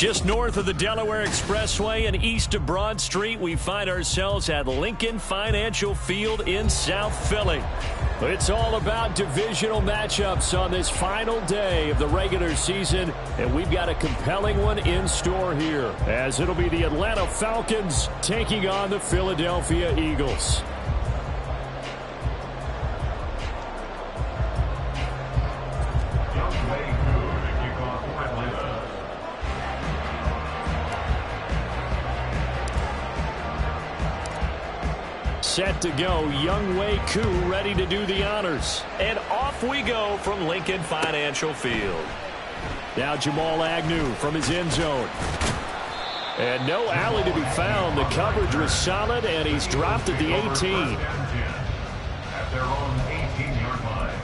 Just north of the Delaware Expressway and east of Broad Street, we find ourselves at Lincoln Financial Field in South Philly. It's all about divisional matchups on this final day of the regular season, and we've got a compelling one in store here, as it'll be the Atlanta Falcons taking on the Philadelphia Eagles. Set to go, Younghoe Koo ready to do the honors. And off we go from Lincoln Financial Field. Now Jamal Agnew from his end zone. And no alley to be found. The coverage was solid, and he's dropped at the 18. At their own 18-yard line.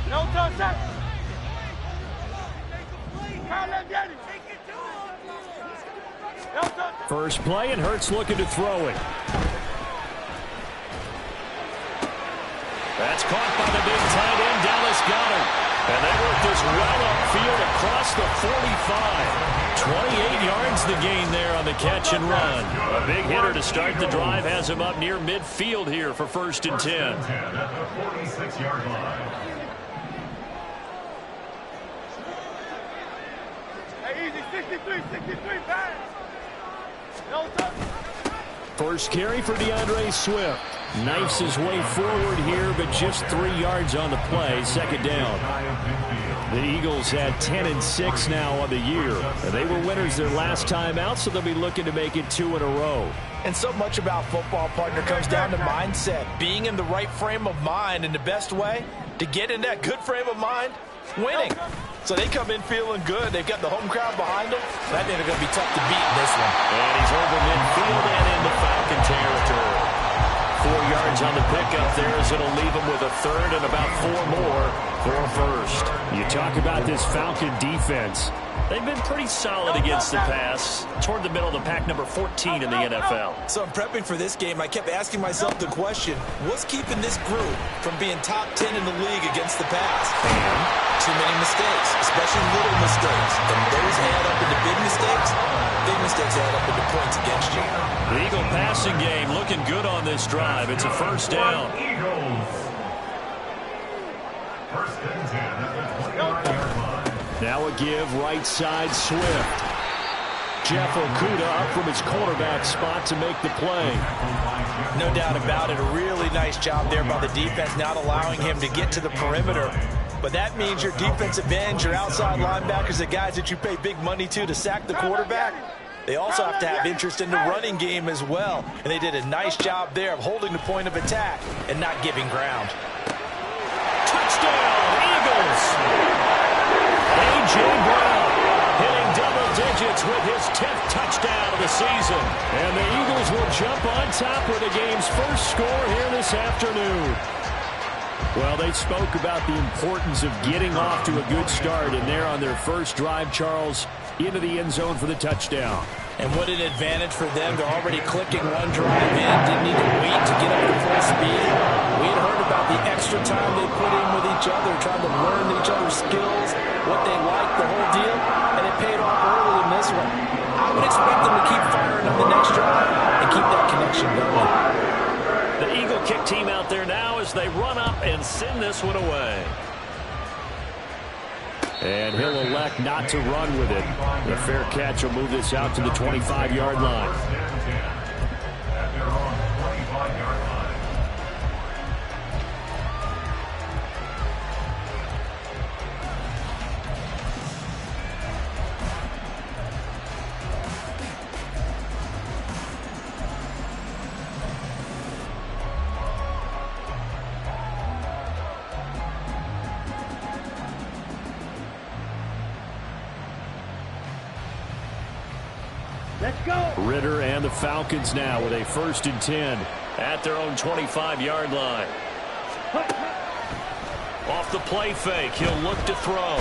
No touchdown. First play, and Hurts looking to throw it. That's caught by the big tight end, Dallas Goedert. And they work this well upfield across the 45. 28 yards the gain there on the catch and run. A big hitter to start the drive has him up near midfield here for 1st and 10. At the 46-yard line. Hey, easy, 63, pass. No touch. First carry for DeAndre Swift. Knifes his way forward here, but just 3 yards on the play. 2nd down. The Eagles had 10-6 now on the year. They were winners their last time out, so they'll be looking to make it 2 in a row. And so much about football, partner, comes down to mindset. Being in the right frame of mind, and the best way to get in that good frame of mind, winning. So they come in feeling good. They've got the home crowd behind them. So I think they're going to be tough to beat in this one. And he's over midfield and into Falcon territory. 4 yards on the pickup there, as it'll leave him with a third and about 4 more for a first. You talk about this Falcon defense. They've been pretty solid against the pass, toward the middle of the pack, number 14 in the NFL. So in prepping for this game, I kept asking myself the question, what's keeping this group from being top 10 in the league against the pass? Too many mistakes, especially little mistakes. And those add up into big mistakes. Big mistakes add up into points against you. The Eagle passing game looking good on this drive. It's a 1st down. Eagles. 1st and 10 at the 29-yard line. Now a give, right side, Swift. Jeff Okudah up from his cornerback spot to make the play. No doubt about it. A really nice job there by the defense, not allowing him to get to the perimeter. But that means your defensive ends, your outside linebackers, the guys that you pay big money to sack the quarterback, they also have to have interest in the running game as well. And they did a nice job there of holding the point of attack and not giving ground. Touchdown, Eagles! A.J. Brown hitting double digits with his 10th touchdown of the season. And the Eagles will jump on top with the game's first score here this afternoon. Well, they spoke about the importance of getting off to a good start, and they're on their first drive, Charles, into the end zone for the touchdown. And what an advantage for them. They're already clicking one drive in, didn't need to wait to get up to full speed. We had heard about the extra time they put in with each other, trying to learn each other's skills, what they like, the whole deal, and it paid off early in this one. I would expect them to keep firing up the next drive and keep that connection going. The Eagle kick team out there now as they run up and send this one away. And he'll elect not to run with it. The fair catch will move this out to the 25-yard line. At their own 25-yard line. Let's go. Ritter and the Falcons now with a 1st and 10 at their own 25-yard line. Off the play fake, he'll look to throw.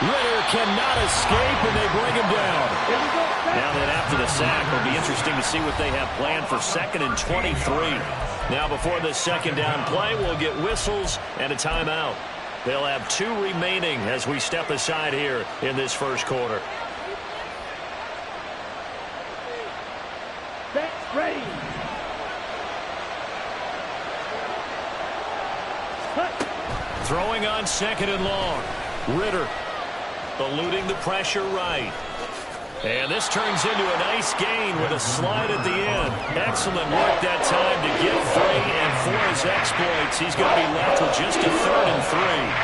Ritter cannot escape, and they bring him down. Here we go. Now then, after the sack, it'll be interesting to see what they have planned for 2nd and 23. Now, before this second down play, we'll get whistles and a timeout. They'll have 2 remaining as we step aside here in this first quarter. Set, ready. Throwing on 2nd and long. Ridder eluding the pressure right. And this turns into a nice gain with a slide at the end. Excellent work that time to get free, and for his exploits, he's going to be left with just a 3rd and 3.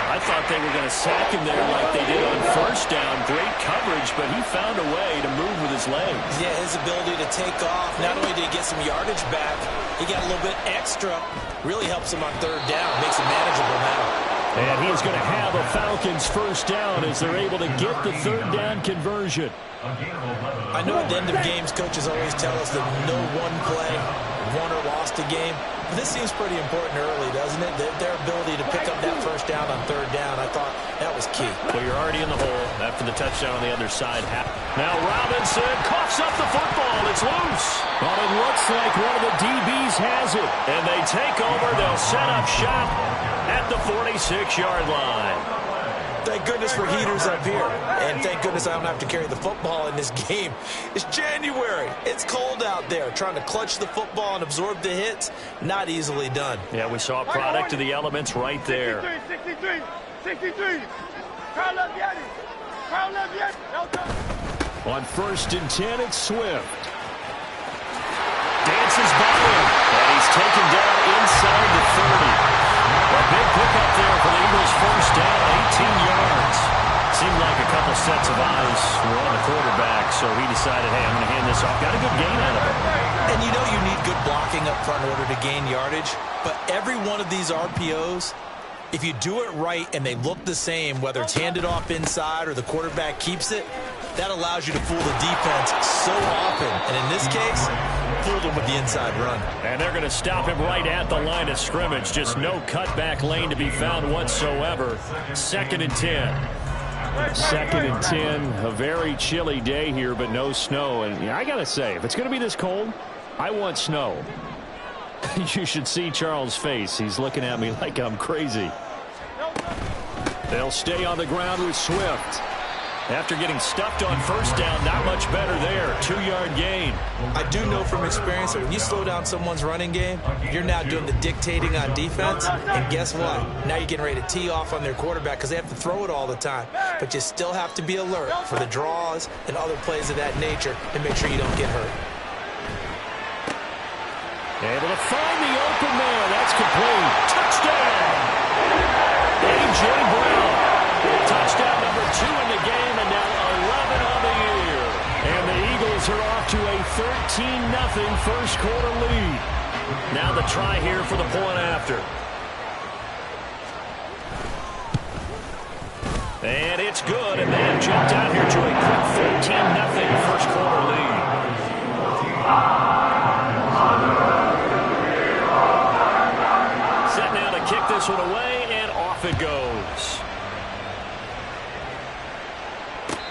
I thought they were going to sack him there like they did on first down. Great coverage, but he found a way to move with his legs. Yeah, his ability to take off, not only did he get some yardage back, he got a little bit extra. Really helps him on 3rd down, makes it manageable now. And he is going to have a Falcons first down as they're able to get the 3rd down conversion. I know at the end of games, coaches always tell us that no one play won or lost a game. But this seems pretty important early, doesn't it? Their ability to pick up that first down on 3rd down, I thought that was key. Well, you're already in the hole after the touchdown on the other side. Now Robinson coughs up the football. It's loose. But it looks like one of the DBs has it. And they take over. They'll set up shop at the 46-yard line. Thank goodness for heaters up here. And thank goodness I don't have to carry the football in this game. It's January. It's cold out there. Trying to clutch the football and absorb the hits, not easily done. Yeah, we saw a product of the elements right there. 63, 63. Crowd left yet. Crowd left yet. On 1st and 10, it's Swift. Dances by him. And he's taken down inside the 30. A big pickup there for the Eagles' first down, 18 yards. Seemed like a couple sets of eyes were on the quarterback, so he decided, hey, I'm going to hand this off. Got a good gain out of it. And you know you need good blocking up front in order to gain yardage, but every one of these RPOs, if you do it right and they look the same, whether it's handed off inside or the quarterback keeps it, that allows you to fool the defense so often. And in this case, fooled them with the inside run. And they're going to stop him right at the line of scrimmage. Just no cutback lane to be found whatsoever. 2nd and 10. 2nd and 10. A very chilly day here, but no snow. And I got to say, if it's going to be this cold, I want snow. You should see Charles' face. He's looking at me like I'm crazy. They'll stay on the ground with Swift. After getting stuffed on first down, not much better there. 2-yard gain. I do know from experience that when you slow down someone's running game, you're now doing the dictating on defense. And guess what? Now you're getting ready to tee off on their quarterback because they have to throw it all the time. But you still have to be alert for the draws and other plays of that nature and make sure you don't get hurt. Able to find the open man. That's complete. Touchdown! A.J. Brown. Touchdown number 2 in the game, and now 11 on the year. And the Eagles are off to a 13-0 first quarter lead. Now the try here for the point after. And it's good, and they have jumped out here to a quick 13-0 first quarter lead. Set now to kick this one away, and off it goes.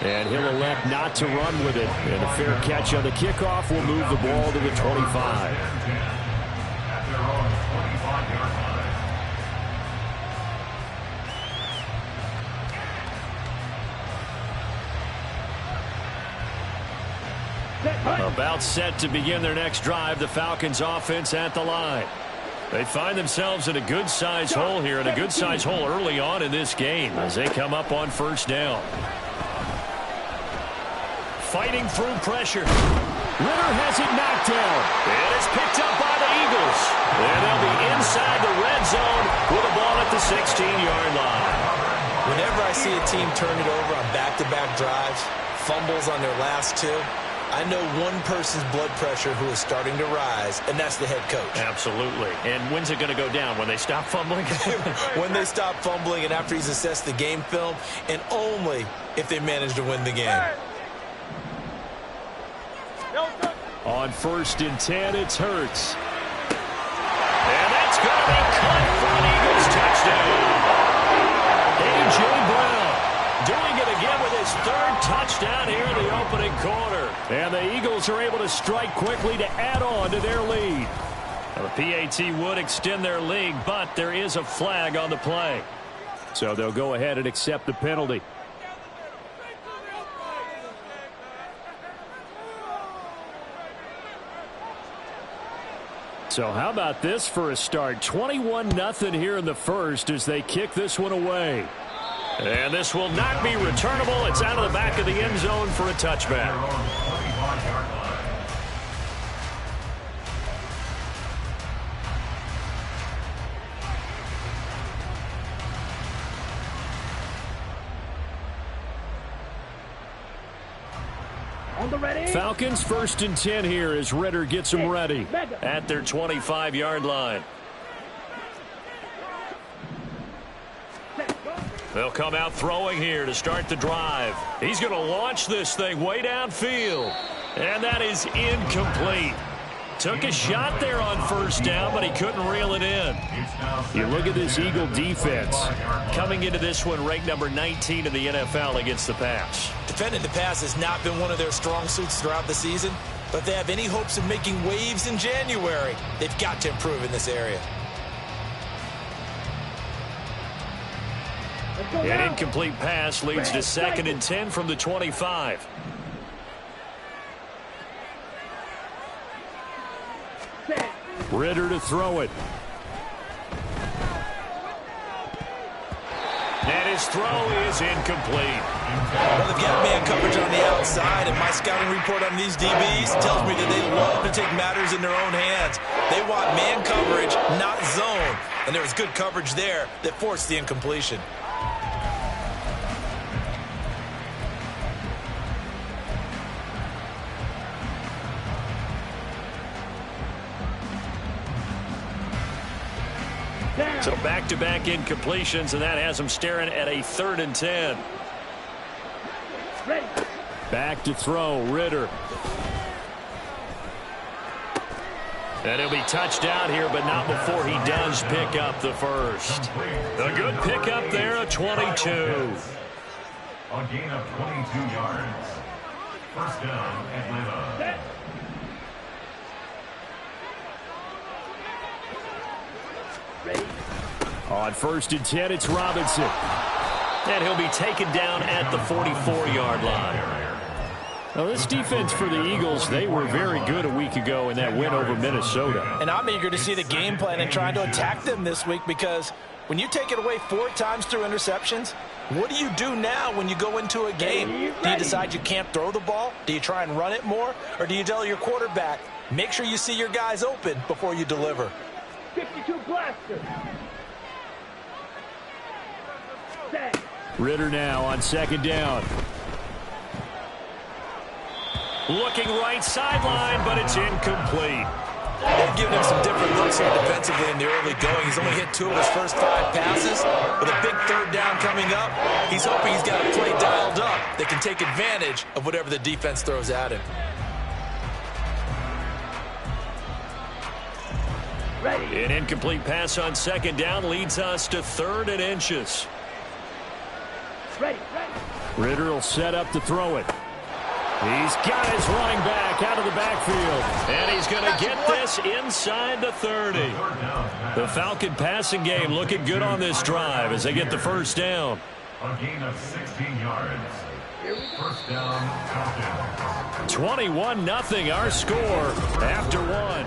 And he'll elect not to run with it. And a fair catch on the kickoff will move the ball to the 25. About set to begin their next drive, the Falcons offense at the line. They find themselves in a good-sized hole here, and a good-sized hole early on in this game as they come up on first down. Fighting through pressure. Ridder has it knocked down. And it's picked up by the Eagles. And they'll be inside the red zone with a ball at the 16-yard line. Whenever I see a team turn it over on back-to-back drives, fumbles on their last 2, I know one person's blood pressure who is starting to rise, and that's the head coach. Absolutely. And when's it going to go down? When they stop fumbling? When they stop fumbling and after he's assessed the game film, and only if they manage to win the game. On 1st and 10, it's Hurts. And that's going to be caught for an Eagles touchdown. A.J. Brown doing it again with his 3rd touchdown here in the opening quarter. And Eagles are able to strike quickly to add on to their lead. Well, the PAT would extend their lead, but there is a flag on the play. So they'll go ahead and accept the penalty. So how about this for a start? 21-0 here in the first as they kick this one away. And this will not be returnable. It's out of the back of the end zone for a touchback. Falcons 1st and 10 here as Ridder gets them ready at their 25-yard line. They'll come out throwing here to start the drive. He's going to launch this thing way downfield. And that is incomplete. Took a shot there on first down, but he couldn't reel it in. You look at this Eagle defense. Coming into this one, ranked number 19 in the NFL against the pass. Defending the pass has not been one of their strong suits throughout the season, but if they have any hopes of making waves in January, they've got to improve in this area. An incomplete pass leads to 2nd and 10 from the 25. Ridder to throw it. And his throw is incomplete. Well, they've got man coverage on the outside, and my scouting report on these DBs tells me that they love to take matters in their own hands. They want man coverage, not zone. And there was good coverage there that forced the incompletion. So back-to-back incompletions, and that has them staring at a 3rd and 10. Back to throw, Ridder. And he'll be touched out here, but not before he does pick up the first. A good pickup there, a 22. A gain of 22 yards. First down, Atlanta. On 1st and 10, it's Robinson. And he'll be taken down at the 44-yard line. Now, this defense for the Eagles, they were very good a week ago in that win over Minnesota. And I'm eager to see the game plan and trying to attack them this week, because when you take it away 4 times through interceptions, what do you do now when you go into a game? Do you decide you can't throw the ball? Do you try and run it more? Or do you tell your quarterback, make sure you see your guys open before you deliver? 52 blaster. Ridder now on 2nd down. Looking right sideline, but it's incomplete. They've given him some different looks here defensively in the early going. He's only hit 2 of his first 5 passes. With a big 3rd down coming up, he's hoping he's got a play dialed up that can take advantage of whatever the defense throws at him. An incomplete pass on 2nd down leads us to 3rd and inches. Ridder will set up to throw it. He's got his running back out of the backfield. And he's going to get this inside the 30. The Falcon passing game looking good on this drive as they get the first down. A gain of 16 yards. First down, Falcons. 21-0 our score after 1.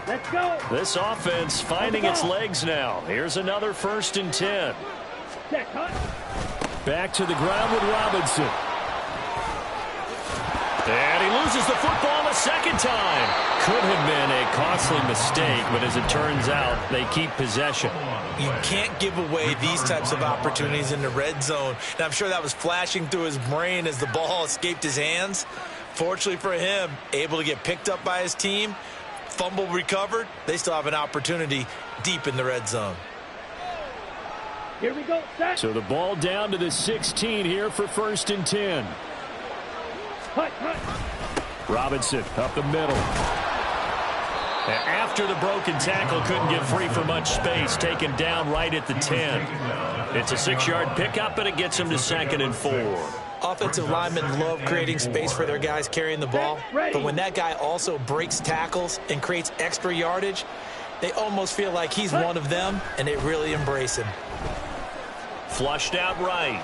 Let's go. This offense finding its legs now. Here's another 1st and 10. Back to the ground with Robinson. And he loses the football a 2nd time. Could have been a costly mistake, but as it turns out, they keep possession. You can't give away these types of opportunities in the red zone. And I'm sure that was flashing through his brain as the ball escaped his hands. Fortunately for him, able to get picked up by his team. Fumble recovered. They still have an opportunity deep in the red zone. Here we go, set. So the ball down to the 16 here for 1st and 10. Robinson up the middle. And after the broken tackle, couldn't get free for much space. Taken down right at the 10. It's a 6-yard pickup, and it gets him to 2nd and 4. Offensive linemen love creating space for their guys carrying the ball, but when that guy also breaks tackles and creates extra yardage, they almost feel like he's one of them, and they really embrace him. Flushed out right.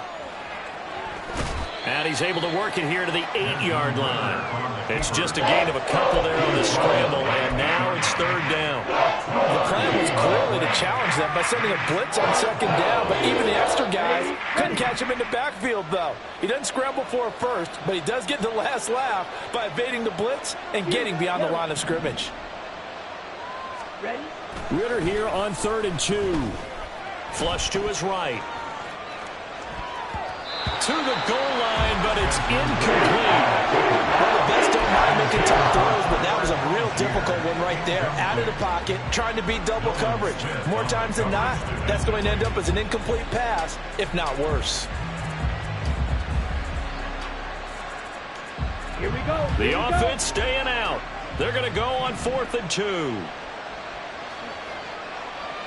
And he's able to work it here to the 8-yard line. It's just a gain of a couple there on the scramble, and now it's third down. The plan was clearly to challenge them by sending a blitz on second down, but even the extra guys couldn't catch him in the backfield, though. He doesn't scramble for a first, but he does get the last laugh by evading the blitz and getting beyond the line of scrimmage. Ritter here on 3rd and 2. Flush to his right. To the goal line, but it's incomplete. Well, the best don't mind making tough throws, but that was a real difficult one right there. Out of the pocket, trying to beat double coverage. More times than not, that's going to end up as an incomplete pass, if not worse. Here we go. The offense staying out. They're going to go on 4th and 2.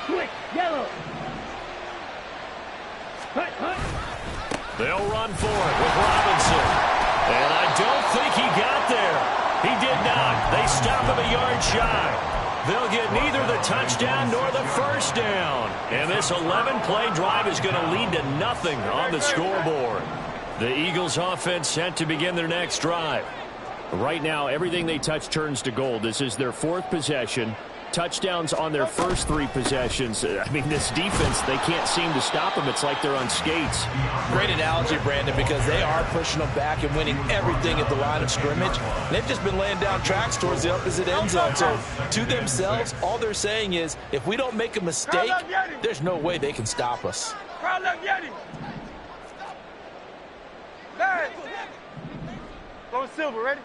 Quick, yellow. Hut. They'll run for it with Robinson. And I don't think he got there. He did not. They stop him a yard shy. They'll get neither the touchdown nor the first down. And this 11-play drive is going to lead to nothing on the scoreboard. The Eagles offense set to begin their next drive. Right now, everything they touch turns to gold. This is their 4th possession. Touchdowns on their first 3 possessions. I mean, this defense, they can't seem to stop them. It's like they're on skates. Great analogy, Brandon, because they are pushing them back and winning everything at the line of scrimmage. They've just been laying down tracks towards the opposite end zone. So to themselves, all they're saying is, if we don't make a mistake, there's no way they can stop us. Go Silver, ready?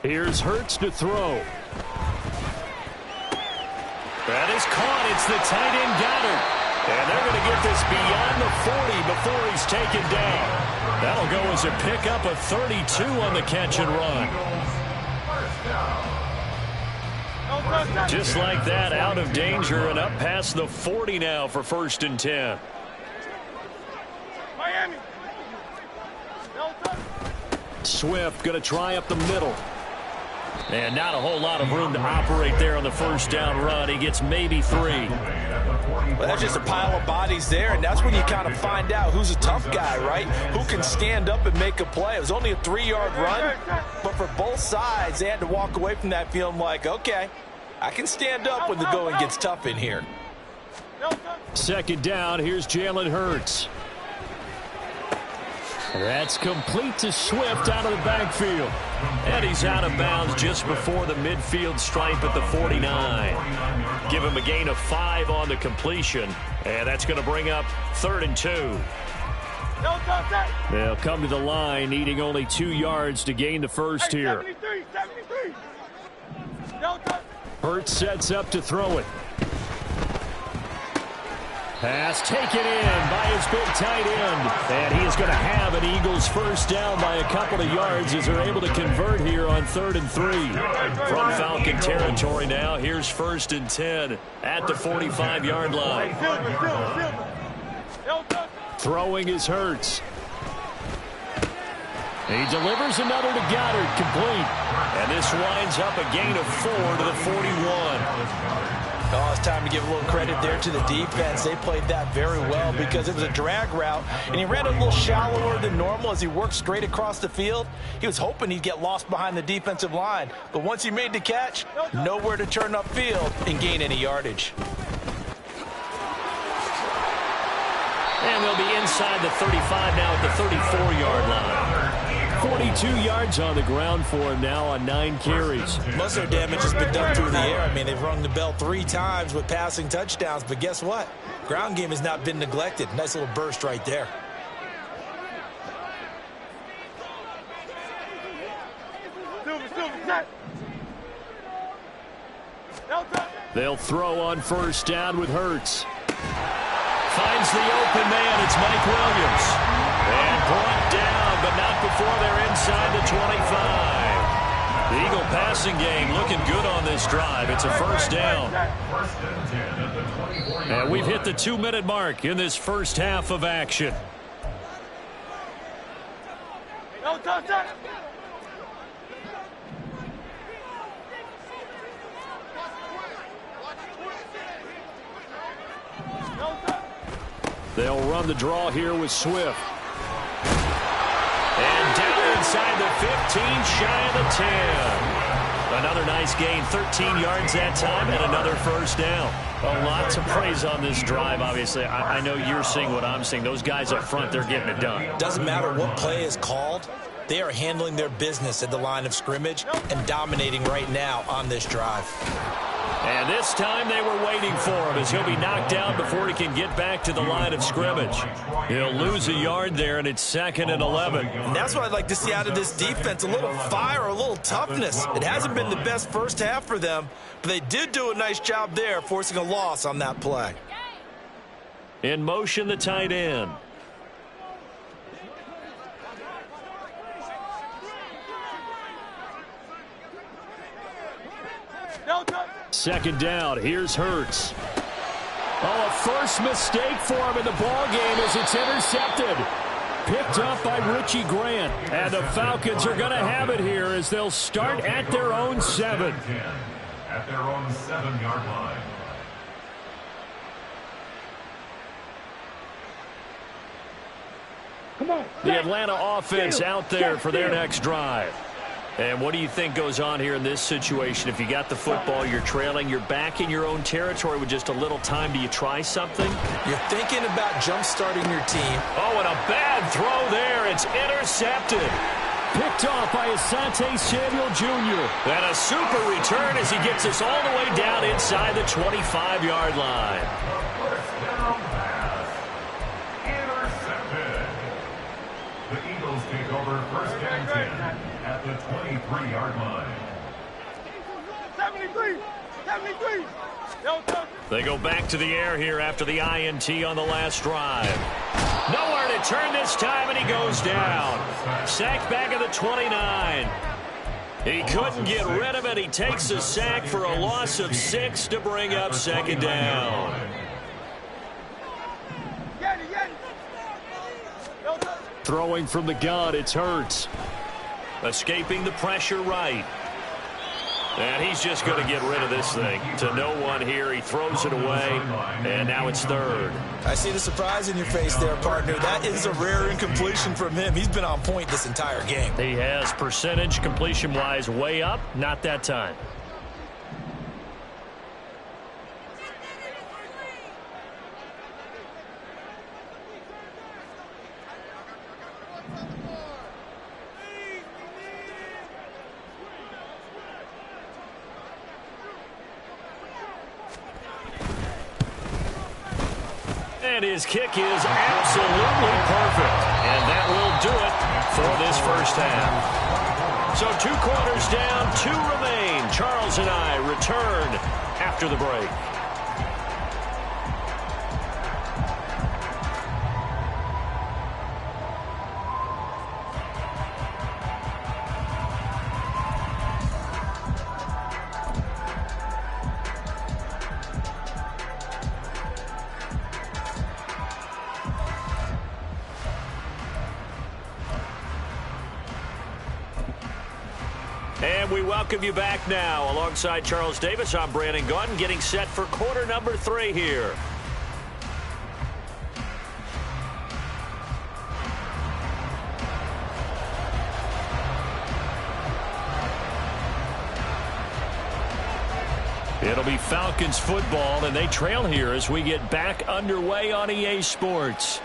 Here's Hurts to throw. That is caught. It's the tight end Goddard. And they're going to get this beyond the 40 before he's taken down. That'll go as a pickup of 32 on the catch and run. Just like that, out of danger and up past the 40 now for 1st and 10. Miami. Swift going to try up the middle. And not a whole lot of room to operate there on the first down run. He gets maybe 3. Well, that's just a pile of bodies there, and that's when you kind of find out who's a tough guy, right? Who can stand up and make a play. It was only a 3-yard run, but for both sides, they had to walk away from that feeling like, okay, I can stand up when the going gets tough in here. Second down, here's Jalen Hurts. That's complete to Swift out of the backfield. And he's out of bounds just before the midfield stripe at the 49. Give him a gain of 5 on the completion. And that's going to bring up 3rd and 2. They'll come to the line, needing only 2 yards to gain the first here. 73. Hurts sets up to throw it. Pass taken in by his big tight end. And he is going to have an Eagles first down by a couple of yards as they're able to convert here on 3rd and 3. From Falcon territory now, here's 1st and 10 at the 45-yard line. Throwing is Hurts. He delivers another to Goddard, complete. And this winds up a gain of 4 to the 41. Oh, it's time to give a little credit there to the defense. They played that very well because it was a drag route, and he ran a little shallower than normal as he worked straight across the field. He was hoping he'd get lost behind the defensive line, but once he made the catch, nowhere to turn upfield and gain any yardage. And they'll be inside the 35 now at the 34-yard line. 42 yards on the ground for him now on 9 carries. Most of their damage has been done through the air. I mean, they've rung the bell 3 times with passing touchdowns, but guess what? Ground game has not been neglected. Nice little burst right there. They'll throw on first down with Hurts. Finds the open man. It's Mike Williams. And brought down, but not before they're inside the 25. The Eagle passing game looking good on this drive. It's a first down. And we've hit the 2-minute mark in this first half of action. Don't touch that. They'll run the draw here with Swift. And down inside the 15, shy of the 10. Another nice gain, 13 yards that time, and another first down. A lot to praise on this drive, obviously. I know you're seeing what I'm seeing. Those guys up front, they're getting it done. Doesn't matter what play is called. They are handling their business at the line of scrimmage and dominating right now on this drive. And this time they were waiting for him as he'll be knocked down before he can get back to the line of scrimmage. He'll lose a yard there, and it's 2nd and 11. And that's what I'd like to see out of this defense, a little fire, a little toughness. It hasn't been the best first half for them, but they did do a nice job there, forcing a loss on that play. In motion, the tight end. Second down. Here's Hurts. Oh, a first mistake for him in the ball game as it's intercepted. Picked up by Richie Grant. And the Falcons are going to have it here as they'll start at their own 7. At their own 7-yard line. Come on. The Atlanta offense out there for their next drive. And what do you think goes on here in this situation? If you got the football, you're trailing, you're back in your own territory with just a little time. Do you try something? You're thinking about jump-starting your team. Oh, and a bad throw there. It's intercepted. Picked off by Asante Samuel Jr. And a super return as he gets us all the way down inside the 25-yard line. First down pass. Intercepted. The Eagles take over 1st and 10 at the 23-yard line. 73. 73. Don't touch it. They go back to the air here after the INT on the last drive. Nowhere to turn this time, and he goes down. Sacked back at the 29. He couldn't get rid of it. He takes a sack for a loss of 6 to bring up 2nd down. Get it, get it. Don't touch it. Throwing from the gun, it's Hurts. Escaping the pressure right. And he's just going to get rid of this thing. To no one here. He throws it away. And now it's 3rd. I see the surprise in your face there, partner. That is a rare incompletion from him. He's been on point this entire game. He has percentage completion-wise way up. Not that time. And his kick is absolutely perfect. And that will do it for this first half. So 2 quarters down, 2 remain. Charles and I return after the break. And we welcome you back now. Alongside Charles Davis, I'm Brandon Gaudin, getting set for quarter number 3 here. It'll be Falcons football, and they trail here as we get back underway on EA Sports.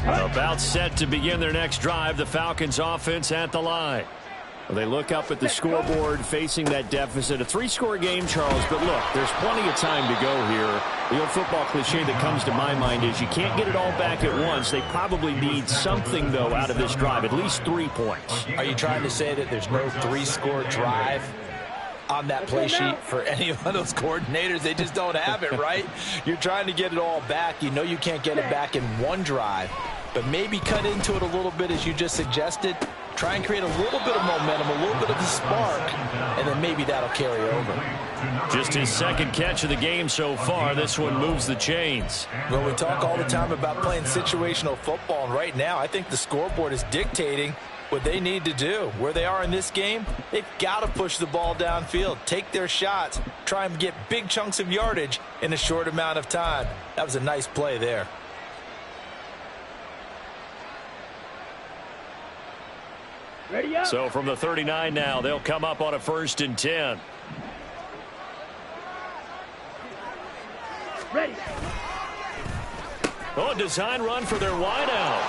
About set to begin their next drive, the Falcons offense at the line. Well, they look up at the scoreboard facing that deficit. A 3-score game, Charles, but look, there's plenty of time to go here. The old football cliche that comes to my mind is you can't get it all back at once. They probably need something, though, out of this drive, at least 3 points. Are you trying to say that there's no 3-score drive on that play sheet for any of those coordinators. They just don't have it, right? You're trying to get it all back. You know you can't get it back in one drive, but maybe cut into it a little bit as you just suggested. Try and create a little bit of momentum, a little bit of a spark, and then maybe that'll carry over. Just his second catch of the game so far. This one moves the chains. Well, we talk all the time about playing situational football, and right now I think the scoreboard is dictating what they need to do. Where they are in this game, they've got to push the ball downfield, take their shots, try and get big chunks of yardage in a short amount of time. That was a nice play there. Ready up. So from the 39 now, they'll come up on a 1st and 10. Ready. Oh, a design run for their wideout.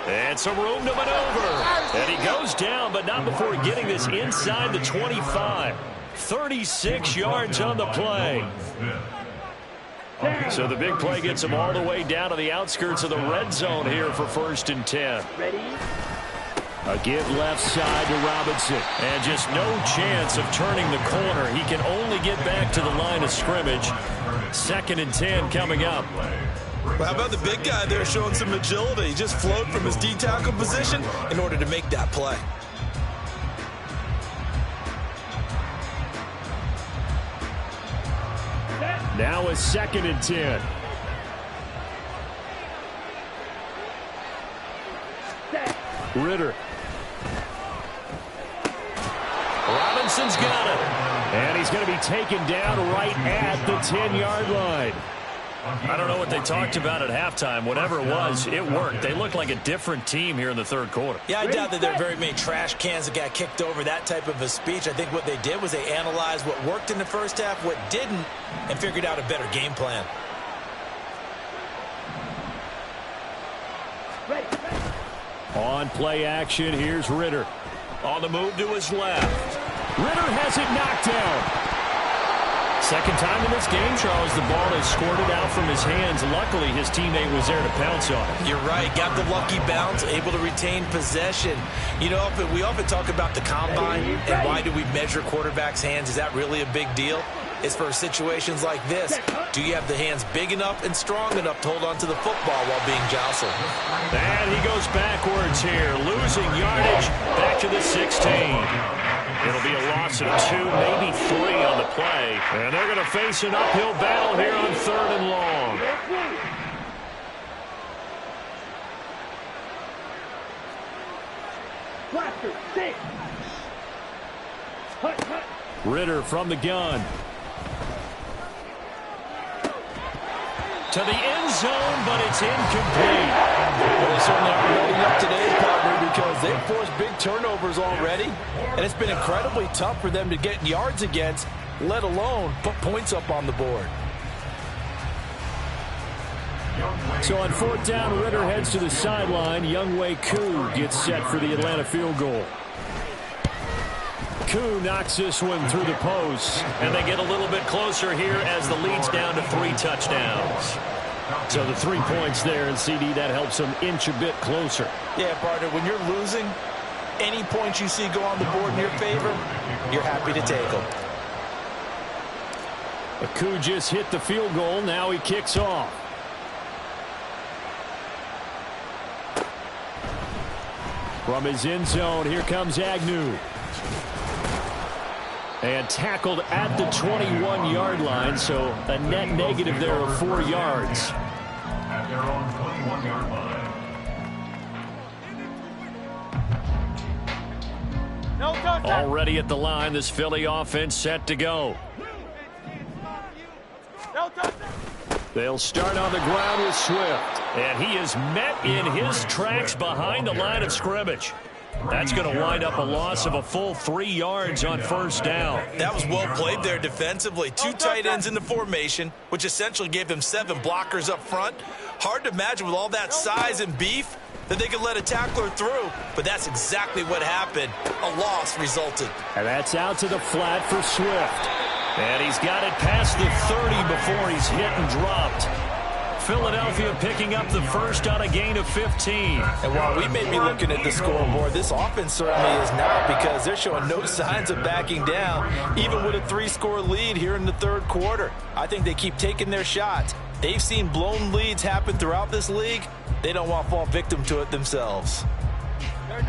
And some room to maneuver. And he goes down, but not before getting this inside the 25. 36 yards on the play. So the big play gets him all the way down to the outskirts of the red zone here for 1st and 10. Ready. A give left side to Robinson. And just no chance of turning the corner. He can only get back to the line of scrimmage. 2nd and 10 coming up. Well, how about the big guy there showing some agility? He just flowed from his D-tackle position in order to make that play. Now a 2nd and 10. Ritter. Robinson's got it. And he's going to be taken down right at the 10-yard line. I don't know what they talked about at halftime. Whatever it was, it worked. They looked like a different team here in the 3rd quarter. Yeah, I doubt that there are very many trash cans that got kicked over, that type of a speech. I think what they did was they analyzed what worked in the first half, what didn't, and figured out a better game plan. On play action, here's Ritter. On the move to his left. Ritter has it knocked down. Second time in this game, Charles, the ball is squirted out from his hands. Luckily, his teammate was there to pounce on it. You're right. Got the lucky bounce, able to retain possession. You know, we often talk about the combine and why do we measure quarterbacks' hands. Is that really a big deal? It's for situations like this. Do you have the hands big enough and strong enough to hold on to the football while being jostled? And he goes backwards here, losing yardage back to the 16. It'll be a loss of 2, maybe 3 on the play. And they're going to face an uphill battle here on 3rd and long. Ritter from the gun. To the end zone, but it's incomplete. Well, they certainly aren't loading up today's partner because they've forced big turnovers already, and it's been incredibly tough for them to get yards against, let alone put points up on the board. So on 4th down, Ritter heads to the sideline. Younghoe Koo gets set for the Atlanta field goal. Koo knocks this one through the post, and they get a little bit closer here as the lead's down to 3 touchdowns. So the 3 points there, and CD, that helps them inch a bit closer. Yeah, partner, when you're losing, any points you see go on the board in your favor, you're happy to take them. Koo just hit the field goal. Now he kicks off. From his end zone, here comes Agnew. And tackled at the 21-yard line, so a net negative there of 4 yards. At their own 21-yard line. No touchdown. Already at the line, this Philly offense set to go. No touchdown. They'll start on the ground with Swift. And he is met in his tracks behind the line of scrimmage. That's going to wind up a loss of a full 3 yards on 1st down. That was well played there defensively. 2 tight ends in the formation, which essentially gave them 7 blockers up front. Hard to imagine with all that size and beef that they could let a tackler through, but that's exactly what happened. A loss resulted. And that's out to the flat for Swift. And he's got it past the 30 before he's hit and dropped. Philadelphia picking up the first on a gain of 15. And while we may be looking at the scoreboard, this offense certainly is not, because they're showing no signs of backing down, even with a 3-score lead here in the third quarter. I think they keep taking their shots. They've seen blown leads happen throughout this league. They don't want to fall victim to it themselves.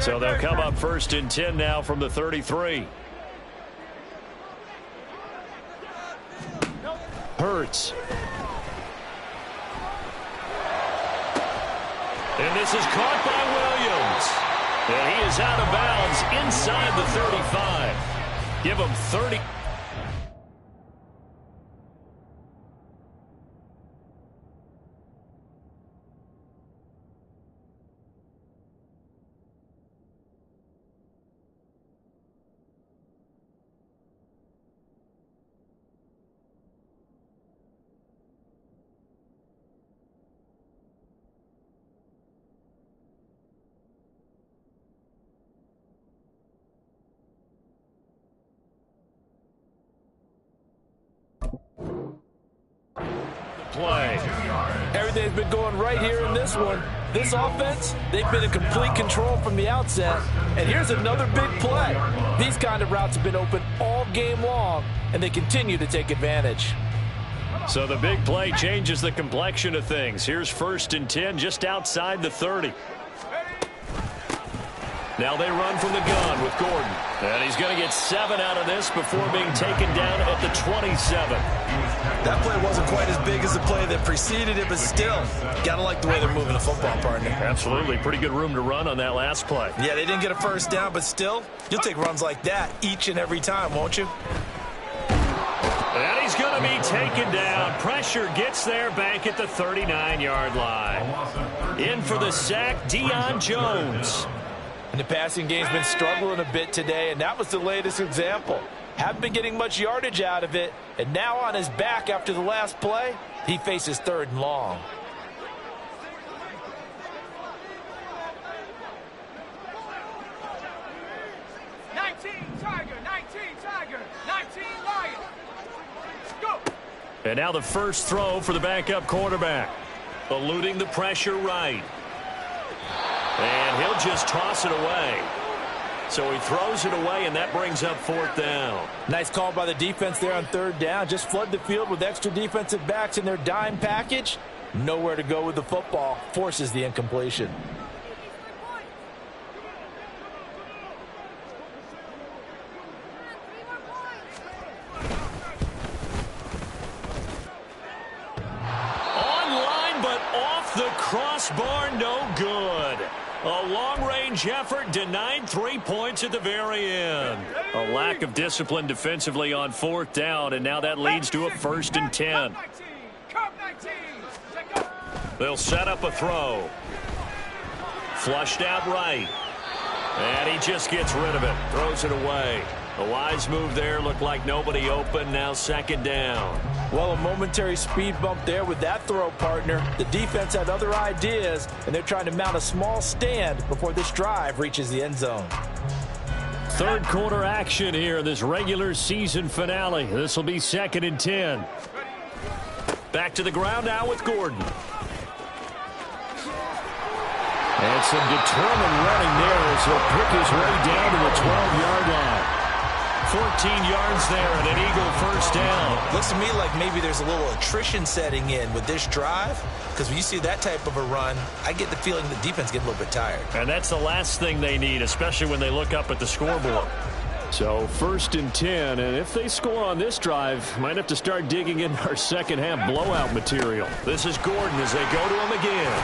So they'll come up first and 10 now from the 33. Hurts. And this is caught by Williams. And he is out of bounds inside the 35. Give him 30. Play. Everything's been going right here in this one. This offense, they've been in complete control from the outset. And here's another big play. These kind of routes have been open all game long, and they continue to take advantage. So the big play changes the complexion of things. Here's first and 10 just outside the 30. Now they run from the gun with Gordon. And he's going to get 7 out of this before being taken down at the 27. That play wasn't quite as big as the play that preceded it, but still, got to like the way they're moving the football, partner. Absolutely. Pretty good room to run on that last play. Yeah, they didn't get a first down, but still, you'll take runs like that each and every time, won't you? And he's going to be taken down. Pressure gets there back at the 39-yard line. In for the sack, Deion Jones. And the passing game's been struggling a bit today, and that was the latest example. Haven't been getting much yardage out of it, and now on his back after the last play, he faces 3rd and long. And now the first throw for the backup quarterback. Eluding the pressure right. And he'll just toss it away. So he throws it away, and that brings up 4th down. Nice call by the defense there on 3rd down. Just flood the field with extra defensive backs in their dime package. Nowhere to go with the football. Forces the incompletion. Online, but off the crossbar, no good. A long-range effort denied 3 points at the very end. A lack of discipline defensively on 4th down, and now that leads to a 1st and 10. They'll set up a throw. Flushed out right. And he just gets rid of it. Throws it away. A wise move there. Looked like nobody open. Now 2nd down. Well, a momentary speed bump there with that throw, partner. The defense had other ideas, and they're trying to mount a small stand before this drive reaches the end zone. 3rd quarter action here in this regular season finale. This will be 2nd and 10. Back to the ground now with Gordon. And some determined running there as he'll pick his way down to the 12-yard line. 14 yards there and an Eagle first down. Looks to me like maybe there's a little attrition setting in with this drive, because when you see that type of a run, I get the feeling the defense gets a little bit tired. And that's the last thing they need, especially when they look up at the scoreboard. So 1st and 10, and if they score on this drive, might have to start digging in our second-half blowout material. This is Gordon as they go to him again.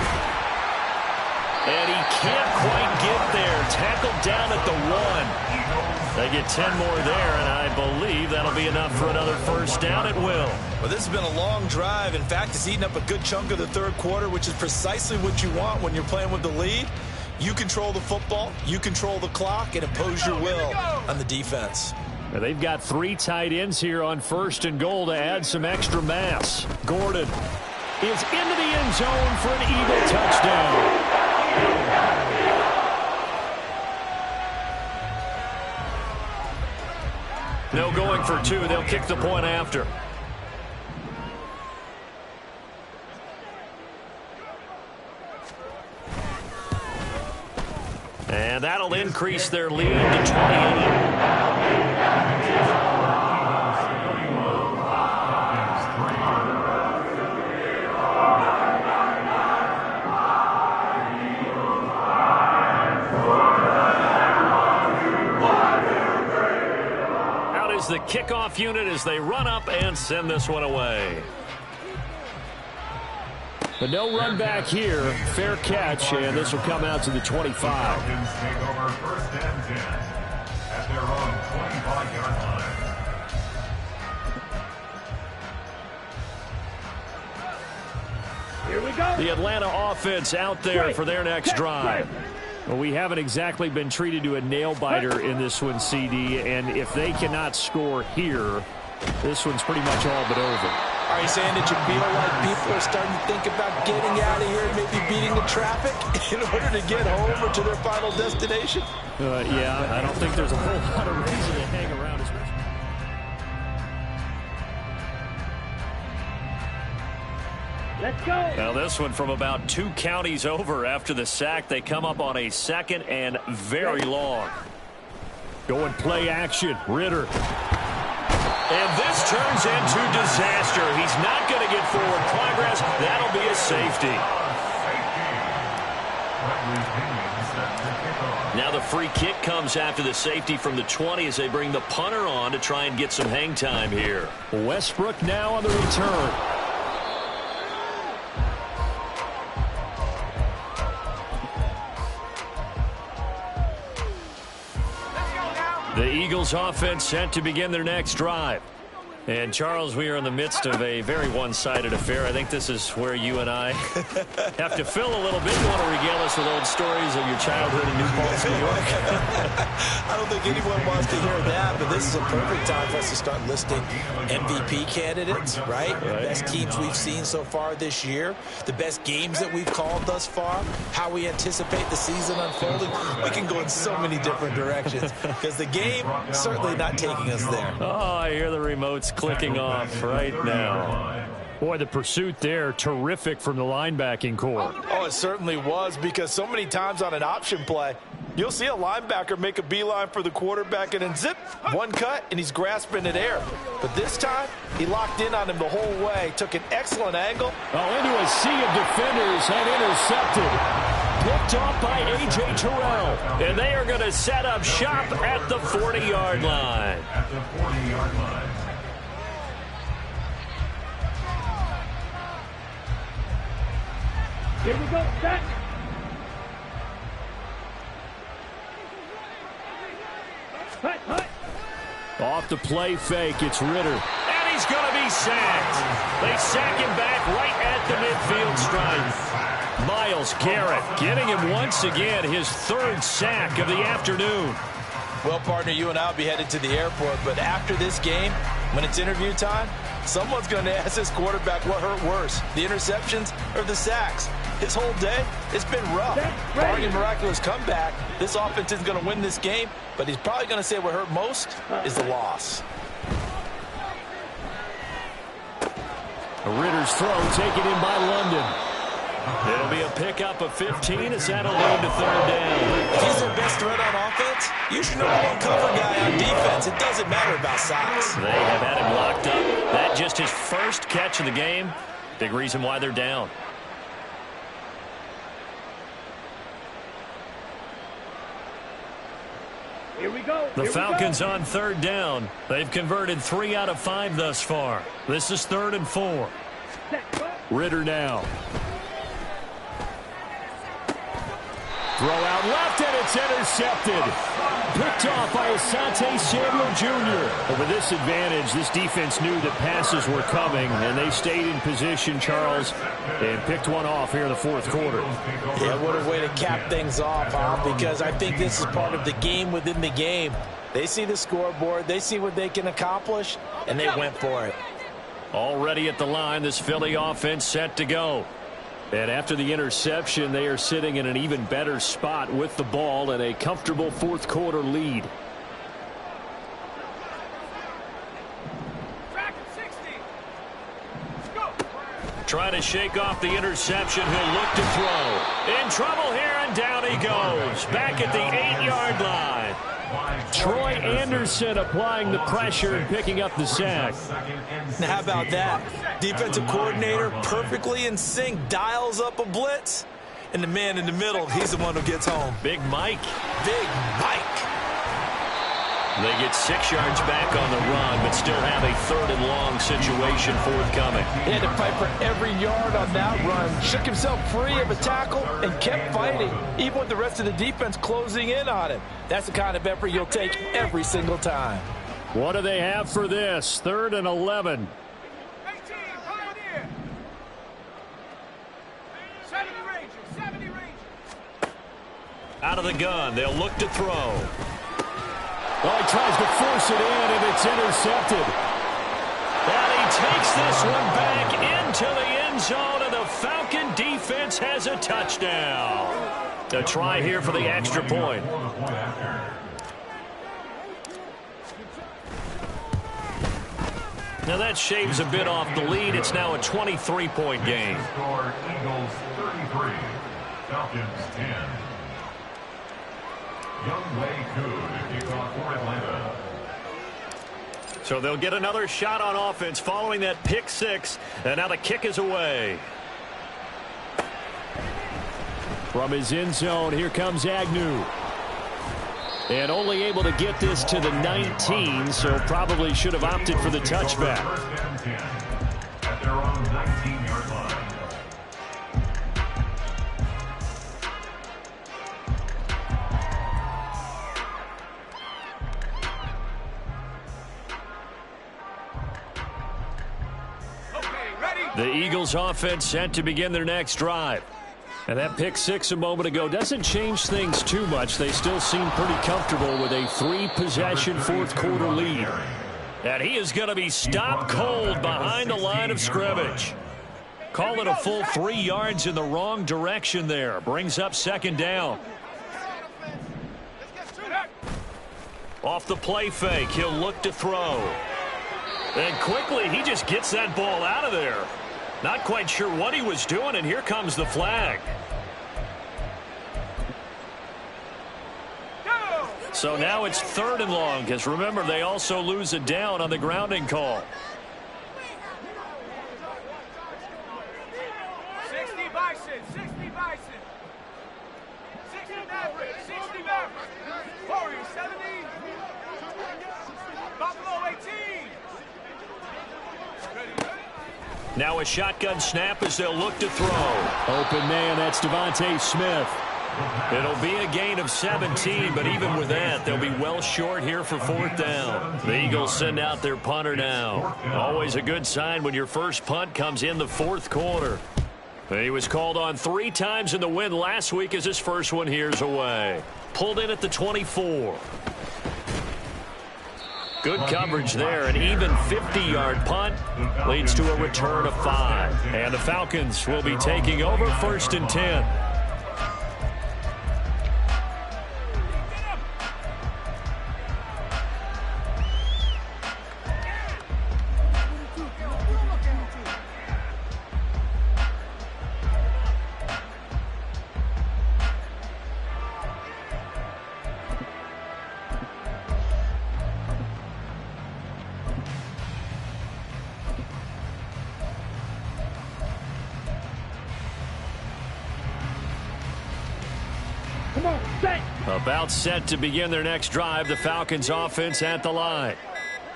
And he can't quite get there. Tackled down at the 1. They get 10 more there, and I believe that'll be enough for another first down at will. Well, this has been a long drive. In fact, it's eaten up a good chunk of the 3rd quarter, which is precisely what you want when you're playing with the lead. You control the football, you control the clock, and impose your will on the defense. Now they've got 3 tight ends here on 1st and goal to add some extra mass. Gordon is into the end zone for an Eagle touchdown. No going for 2. They'll kick the point after. And that'll increase their lead to 28. The kickoff unit as they run up and send this one away. But no run back here. Fair catch, and this will come out to the 25. Falcons take over 1st and 10 at their own 25-yard line. Here we go. The Atlanta offense out there for their next drive. Well, we haven't exactly been treated to a nail-biter in this one, CD, and if they cannot score here, this one's pretty much all but over. Are you saying that you feel like people are starting to think about getting out of here and maybe beating the traffic in order to get home or to their final destination? Yeah, I don't think there's a whole lot of reason to hang around. Let's go. Now this one from about 2 counties over after the sack. They come up on a 2nd and very long. Going play action. Ritter. And this turns into disaster. He's not going to get forward progress. That'll be a safety. Now the free kick comes after the safety from the 20 as they bring the punter on to try and get some hang time here. Westbrook now on the return. The Eagles offense set to begin their next drive. And, Charles, we are in the midst of a very one-sided affair. I think this is where you and I have to fill a little bit. You want to regale us with old stories of your childhood in New Paltz, New York? I don't think anyone wants to hear that, but this is a perfect time for us to start listing MVP candidates, right? The best teams we've seen so far this year, the best games that we've called thus far, how we anticipate the season unfolding. We can go in so many different directions because the game certainly not taking us there. Oh, I hear the remotes clicking off right now. Boy, the pursuit there, terrific from the linebacking core. Oh, it certainly was, because so many times on an option play, you'll see a linebacker make a beeline for the quarterback and then zip, one cut, and he's grasping at air. But this time, he locked in on him the whole way, took an excellent angle. Oh, into a sea of defenders and intercepted. Picked off by A.J. Terrell. And they are going to set up shop at the 40-yard line. At the 40-yard line. Here we go. Set. Hut, hut. Off the play fake, it's Ritter. And he's going to be sacked. They sack him back right at the midfield stripe. Myles Garrett getting him once again his 3rd sack of the afternoon. Well, partner, you and I will be headed to the airport, but after this game, when it's interview time, someone's going to ask this quarterback what hurt worse, the interceptions or the sacks. His whole day, it's been rough. Barring a miraculous comeback, this offense isn't going to win this game, but he's probably going to say what hurt most is the loss. Ritter's throw taken in by London. It'll be a pickup of 15 as that'll lead to 3rd down. If he's their best threat on offense, you should know one cover guy on defense. It doesn't matter about size. They have had him locked up. That just his 1st catch of the game. Big reason why they're down. Here we go. The Falcons on 3rd down. They've converted 3 out of 5 thus far. This is 3rd and 4. Ritter now. Throw out left, and it's intercepted. Picked off by Asante Samuel Jr. But with this advantage, this defense knew that passes were coming, and they stayed in position, Charles, and picked one off here in the 4th quarter. Yeah, what a way to cap things off, huh? Because I think this is part of the game within the game. They see the scoreboard, they see what they can accomplish, and they went for it. Already at the line, this Philly offense set to go. And after the interception, they are sitting in an even better spot with the ball and a comfortable 4th quarter lead. Trying to shake off the interception. He'll look to throw. In trouble here, and down he goes. Back at the 8-yard line. Troy Anderson applying the pressure and picking up the sack. Now, how about that? Defensive coordinator perfectly in sync, dials up a blitz, and the man in the middle, he's the one who gets home. Big Mike. Big Mike. They get 6 yards back on the run, but still have a 3rd and long situation forthcoming. He had to fight for every yard on that run. Shook himself free of a tackle and kept fighting, even with the rest of the defense closing in on him. That's the kind of effort you'll take every single time. What do they have for this? 3rd and 11. 18, Pioneer. 70 Rangers, 70 Rangers. Out of the gun, they'll look to throw. Well, he tries to force it in, and it's intercepted. And he takes this one back into the end zone, and the Falcon defense has a touchdown. A try here for the extra point. Now that shaves a bit off the lead. It's now a 23-point game. Score Eagles 33, Falcons 10. Young Wei Koo to kick off for Atlanta. So they'll get another shot on offense following that pick 6, and now the kick is away. From his end zone, here comes Agnew. And only able to get this to the 19, so probably should have opted for the touchback. First and 10 at their own 19-yard line. The Eagles offense set to begin their next drive. And that pick 6 a moment ago doesn't change things too much. They still seem pretty comfortable with a 3-possession 4th-quarter lead. And he is going to be stopped cold behind the line of scrimmage. Call it a full 3 yards in the wrong direction there. Brings up 2nd down. Off the play fake, he'll look to throw. And quickly, he just gets that ball out of there. Not quite sure what he was doing, and here comes the flag. So now it's 3rd and long, because remember, they also lose a down on the grounding call. 60 Bison, 60 Bison. 60 Maverick, 60 Maverick. Warriors, 70. Buffalo, 18. Now a shotgun snap as they'll look to throw. Open man, that's Devontae Smith. It'll be a gain of 17, but even with that, they'll be well short here for 4th down. The Eagles send out their punter now. Always a good sign when your first punt comes in the 4th quarter. He was called on 3 times in the win last week as his first one here's away. Pulled in at the 24. Good coverage there. An even 50-yard punt leads to a return of 5. And the Falcons will be taking over 1st and 10. About set to begin their next drive. The Falcons offense at the line.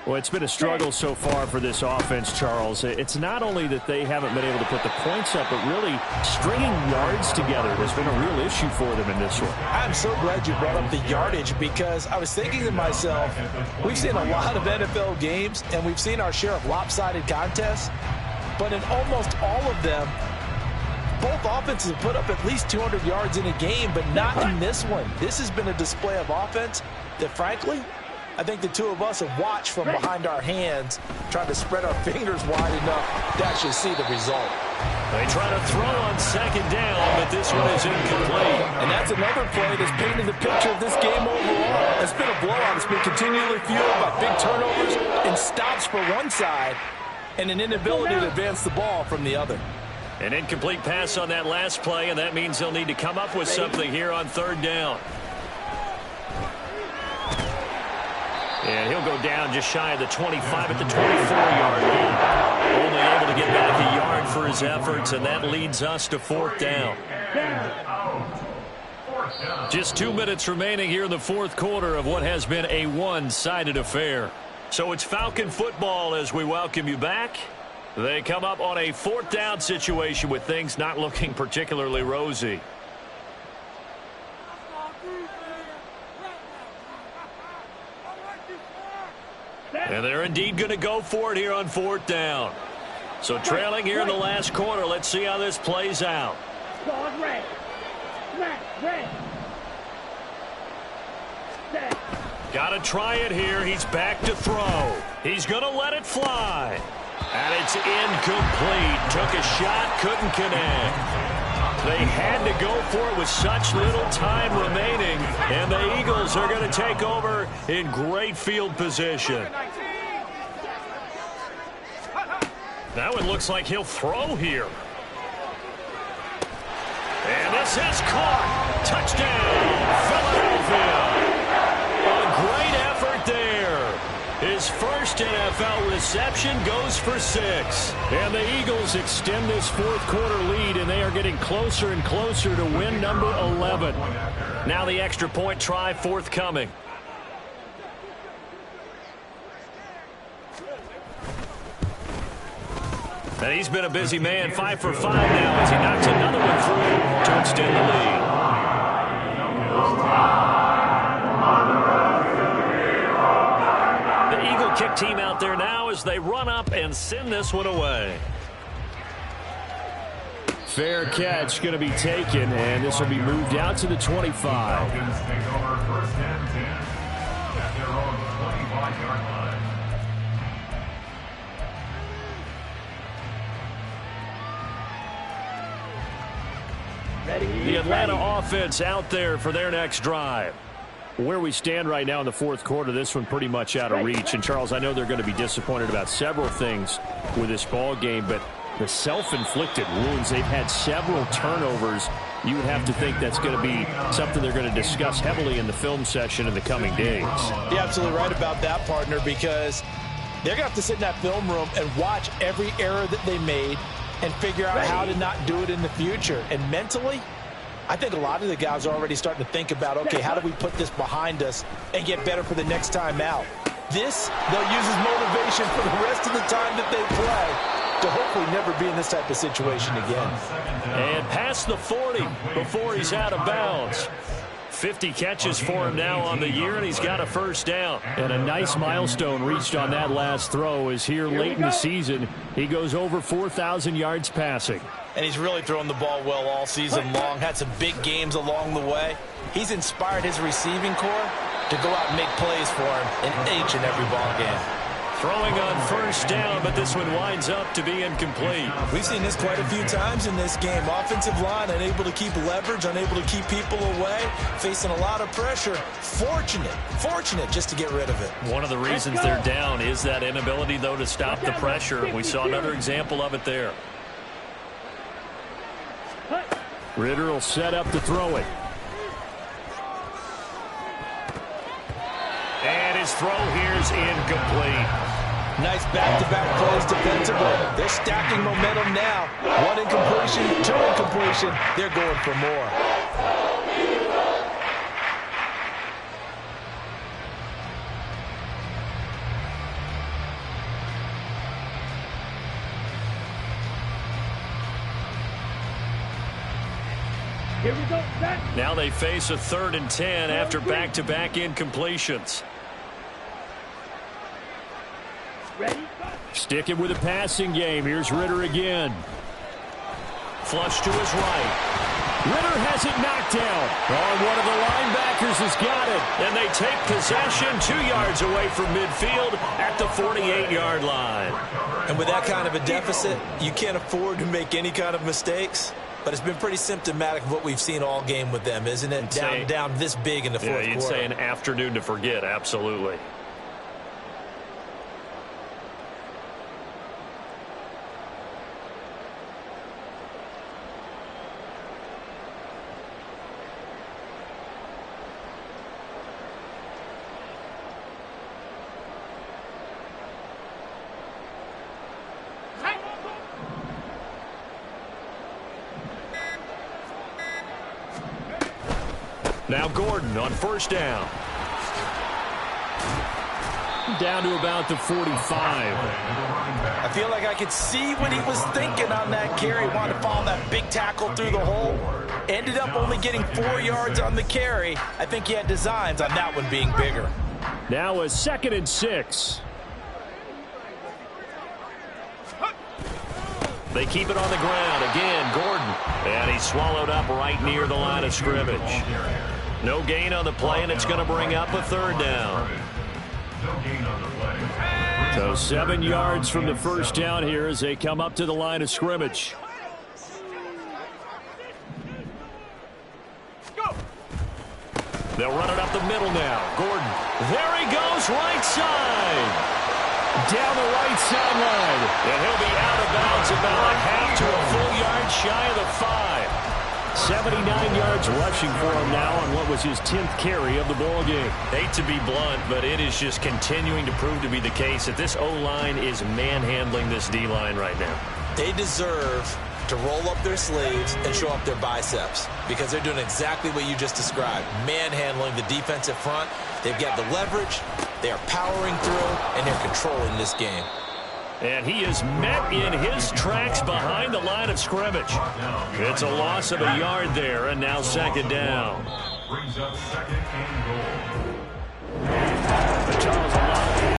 Well, it's been a struggle so far for this offense, Charles. It's not only that they haven't been able to put the points up, but really stringing yards together has been a real issue for them in this one. I'm so glad you brought up the yardage, because I was thinking to myself, we've seen a lot of NFL games, and we've seen our share of lopsided contests, but in almost all of them, both offenses have put up at least 200 yards in a game, but not in this one. This has been a display of offense that, frankly, I think the two of us have watched from behind our hands, trying to spread our fingers wide enough to actually see the result. They try to throw on 2nd down, but this one is incomplete. And that's another play that's painted the picture of this game overall. It's been a blowout. It's been continually fueled by big turnovers and stops for one side and an inability to advance the ball from the other. An incomplete pass on that last play, and that means they'll need to come up with something here on third down. And he'll go down just shy of the 25 at the 24-yard line. Only able to get back a yard for his efforts, and that leads us to fourth down. Just 2 minutes remaining here in the fourth quarter of what has been a one-sided affair. So it's Falcon football as we welcome you back. They come up on a fourth down situation with things not looking particularly rosy. And they're indeed going to go for it here on fourth down. So trailing here in the last quarter. Let's see how this plays out. Got to try it here. He's back to throw. He's going to let it fly. And it's incomplete. Took a shot, couldn't connect. They had to go for it with such little time remaining. And the Eagles are going to take over in great field position. That one looks like he'll throw here. And this is caught. Touchdown, Philadelphia. A great effort there. His first NFL reception goes for 6. And the Eagles extend this fourth quarter lead, and they are getting closer and closer to win number 11. Now the extra point try forthcoming. And he's been a busy man, 5 for 5 now as he knocks another one through to extend the lead. The Eagle kick team out there now as they run up and send this one away. Fair catch going to be taken, and this will be moved out to the 25. Falcons take over first and 10 at their own 25-yard line. The Atlanta offense out there for their next drive. Where we stand right now in the fourth quarter, this one pretty much out of reach. And, Charles, I know they're going to be disappointed about several things with this ball game, but the self-inflicted wounds, they've had several turnovers. You would have to think that's going to be something they're going to discuss heavily in the film session in the coming days. You're absolutely right about that, partner, because they're going to have to sit in that film room and watch every error that they made and figure out how to not do it in the future. And mentally, I think a lot of the guys are already starting to think about, okay, how do we put this behind us and get better for the next time out? This, they'll use as motivation for the rest of the time that they play to hopefully never be in this type of situation again. And past the 40 before he's out of bounds. 50 catches for him now on the year, and he's got a first down. And a nice milestone reached on that last throw is here late in the season. He goes over 4,000 yards passing. And he's really thrown the ball well all season long. Had some big games along the way. He's inspired his receiving corps to go out and make plays for him in each and every ball game. Throwing on first down, but this one winds up to be incomplete. We've seen this quite a few times in this game. Offensive line unable to keep leverage, unable to keep people away, facing a lot of pressure. Fortunate just to get rid of it. One of the reasons they're down is that inability, though, to stop the pressure. We saw another example of it there. Ridder will set up to throw it. And his throw here's incomplete. Nice back-to-back plays defensively. They're stacking momentum now. 1 incompletion, 2 incompletion. They're going for more. Here we go. Now they face a 3rd and 10 after back-to-back incompletions. Ready? Sticking with a passing game. Here's Ridder again. Flush to his right. Ridder has it knocked down. Oh, one of the linebackers has got it. And they take possession 2 yards away from midfield at the 48-yard line. And with that kind of a deficit, you can't afford to make any kind of mistakes. But it's been pretty symptomatic of what we've seen all game with them, isn't it? Down this big in the fourth quarter. You'd say an afternoon to forget, absolutely. Now Gordon on first down. Down to about the 45. I feel like I could see what he was thinking on that carry. Wanted to follow that big tackle through the hole. Ended up only getting 4 yards on the carry. I think he had designs on that one being bigger. Now a 2nd and 6. They keep it on the ground. Again, Gordon. And he's swallowed up right near the line of scrimmage. No gain on the play, and it's going to bring up a 3rd down. So 7 yards from the first down here as they come up to the line of scrimmage. They'll run it up the middle now. Gordon. There he goes, right side. Down the right sideline. And he'll be out of bounds about a half to a full yard shy of the 5. 79 yards rushing for him now on what was his 10th carry of the ball game. Hate to be blunt, but it is just continuing to prove to be the case that this O-line is manhandling this D-line right now. They deserve to roll up their sleeves and show up their biceps because they're doing exactly what you just described, manhandling the defensive front. They've got the leverage, they are powering through, and they're controlling this game. And he is met in his tracks behind the line of scrimmage. It's a loss of a yard there, and now 2nd down. Brings up 2nd and goal.